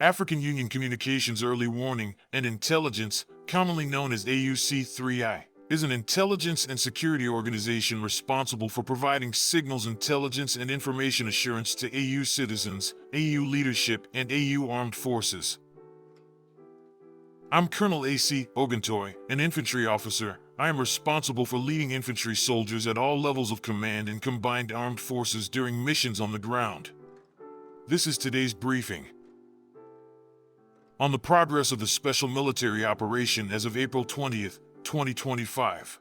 African Union Communications Early Warning and Intelligence, commonly known as AUC3I, is an intelligence and security organization responsible for providing signals intelligence and information assurance to AU citizens, AU leadership, and AU armed forces. I'm Colonel A.C. Oguntoy, an infantry officer. I am responsible for leading infantry soldiers at all levels of command in combined armed forces during missions on the ground. This is today's briefing on the progress of the special military operation as of April 20th, 2025.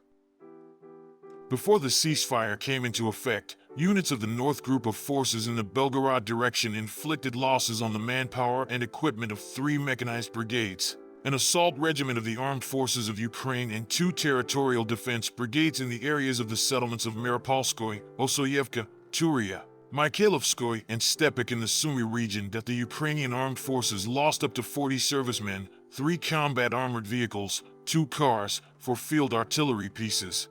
Before the ceasefire came into effect, units of the North Group of Forces in the Belgorod direction inflicted losses on the manpower and equipment of 3 mechanized brigades, an assault regiment of the Armed Forces of Ukraine, and 2 territorial defense brigades in the areas of the settlements of Maripolskoye, Osoyevka, Turia, Mikhailovskoye, and Stepik in the Sumy region that the Ukrainian Armed Forces lost up to 40 servicemen, 3 combat armored vehicles, 2 cars, 4 field artillery pieces,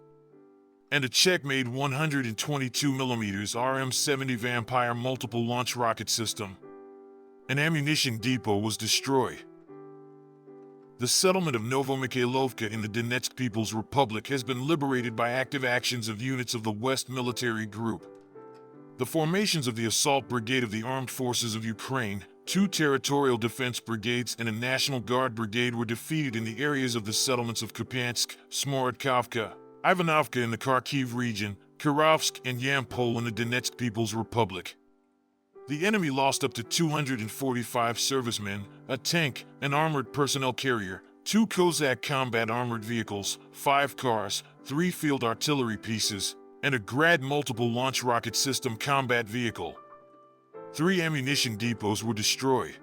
and a Czech-made 122mm RM-70 Vampire multiple launch rocket system. An ammunition depot was destroyed. The settlement of Novomikhalovka in the Donetsk People's Republic has been liberated by active actions of units of the West Military Group. The formations of the Assault Brigade of the Armed Forces of Ukraine, 2 territorial defense brigades, and a National Guard brigade were defeated in the areas of the settlements of Kupiansk, Smorodkovka, Ivanovka in the Kharkiv region, Kirovsk, and Yampol in the Donetsk People's Republic. The enemy lost up to 245 servicemen, a tank, an armored personnel carrier, 2 Cossack combat armored vehicles, 5 cars, 3 field artillery pieces, and a Grad multiple launch rocket system combat vehicle. 3 ammunition depots were destroyed.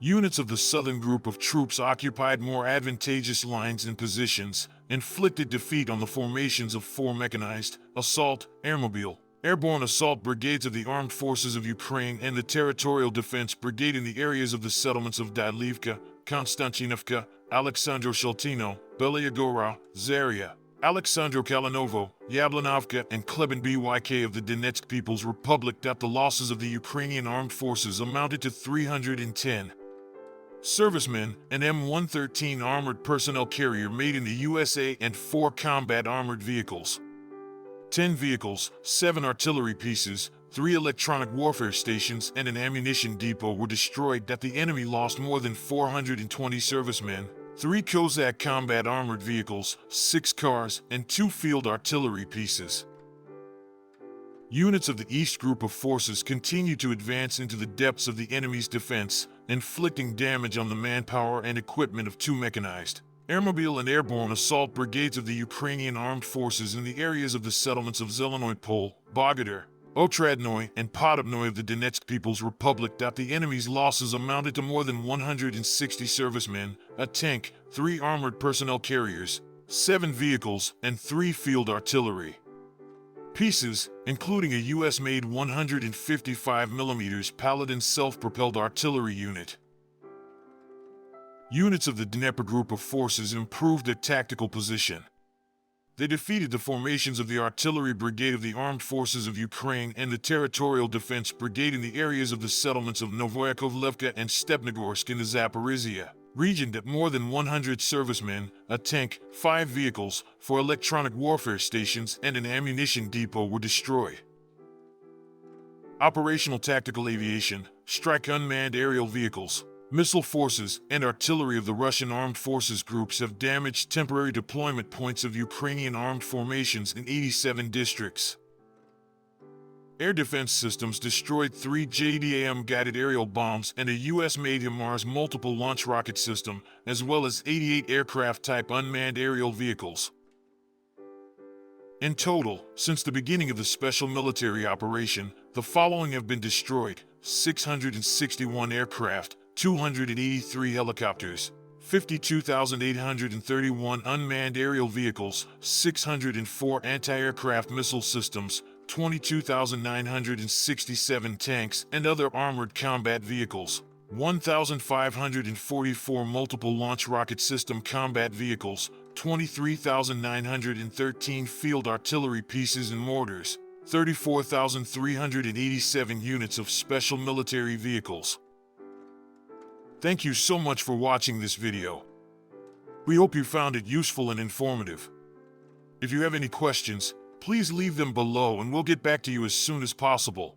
Units of the Southern Group of troops occupied more advantageous lines and positions, inflicted defeat on the formations of 4 mechanized, assault, airborne assault brigades of the Armed Forces of Ukraine and the Territorial Defense Brigade in the areas of the settlements of Dadlivka, Konstantinovka, Alexandro Sheltino, Belgorod, Zaria, Alexandro Kalinovo, Yablanovka, and Kleban Byk of the Donetsk People's Republic. That the losses of the Ukrainian Armed Forces amounted to 310 servicemen, an M113 armored personnel carrier made in the USA, and 4 combat armored vehicles. 10 vehicles, 7 artillery pieces, 3 electronic warfare stations, and an ammunition depot were destroyed. That the enemy lost more than 420 servicemen, 3 Cossack combat armored vehicles, 6 cars, and 2 field artillery pieces. Units of the East Group of Forces continue to advance into the depths of the enemy's defense, inflicting damage on the manpower and equipment of 2 mechanized, airmobile and airborne assault brigades of the Ukrainian Armed Forces in the areas of the settlements of Zelenoy Pole, Bogodar, Otradnoy, and Podobnoy of the Donetsk People's Republic. That the enemy's losses amounted to more than 160 servicemen, a tank, 3 armored personnel carriers, 7 vehicles, and 3 field artillery pieces, including a US-made 155mm Paladin self-propelled artillery unit. Units of the Dnieper Group of Forces improved their tactical position. They defeated the formations of the Artillery Brigade of the Armed Forces of Ukraine and the Territorial Defense Brigade in the areas of the settlements of Novoyakovlevka and Stepnogorsk in the Zaporizhia region. That more than 100 servicemen, a tank, 5 vehicles, 4 electronic warfare stations, and an ammunition depot were destroyed. Operational tactical aviation, strike unmanned aerial vehicles, missile forces, and artillery of the Russian Armed Forces groups have damaged temporary deployment points of Ukrainian armed formations in 87 districts. Air defense systems destroyed 3 JDAM guided aerial bombs and a US-made HIMARS multiple launch rocket system, as well as 88 aircraft-type unmanned aerial vehicles. In total, since the beginning of the special military operation, the following have been destroyed: 661 aircraft, 283 helicopters, 52,831 unmanned aerial vehicles, 604 anti-aircraft missile systems, 22,967 tanks and other armored combat vehicles, 1,544 multiple launch rocket system combat vehicles, 23,913 field artillery pieces and mortars, 34,387 units of special military vehicles. Thank you so much for watching this video. We hope you found it useful and informative. If you have any questions, please leave them below and we'll get back to you as soon as possible.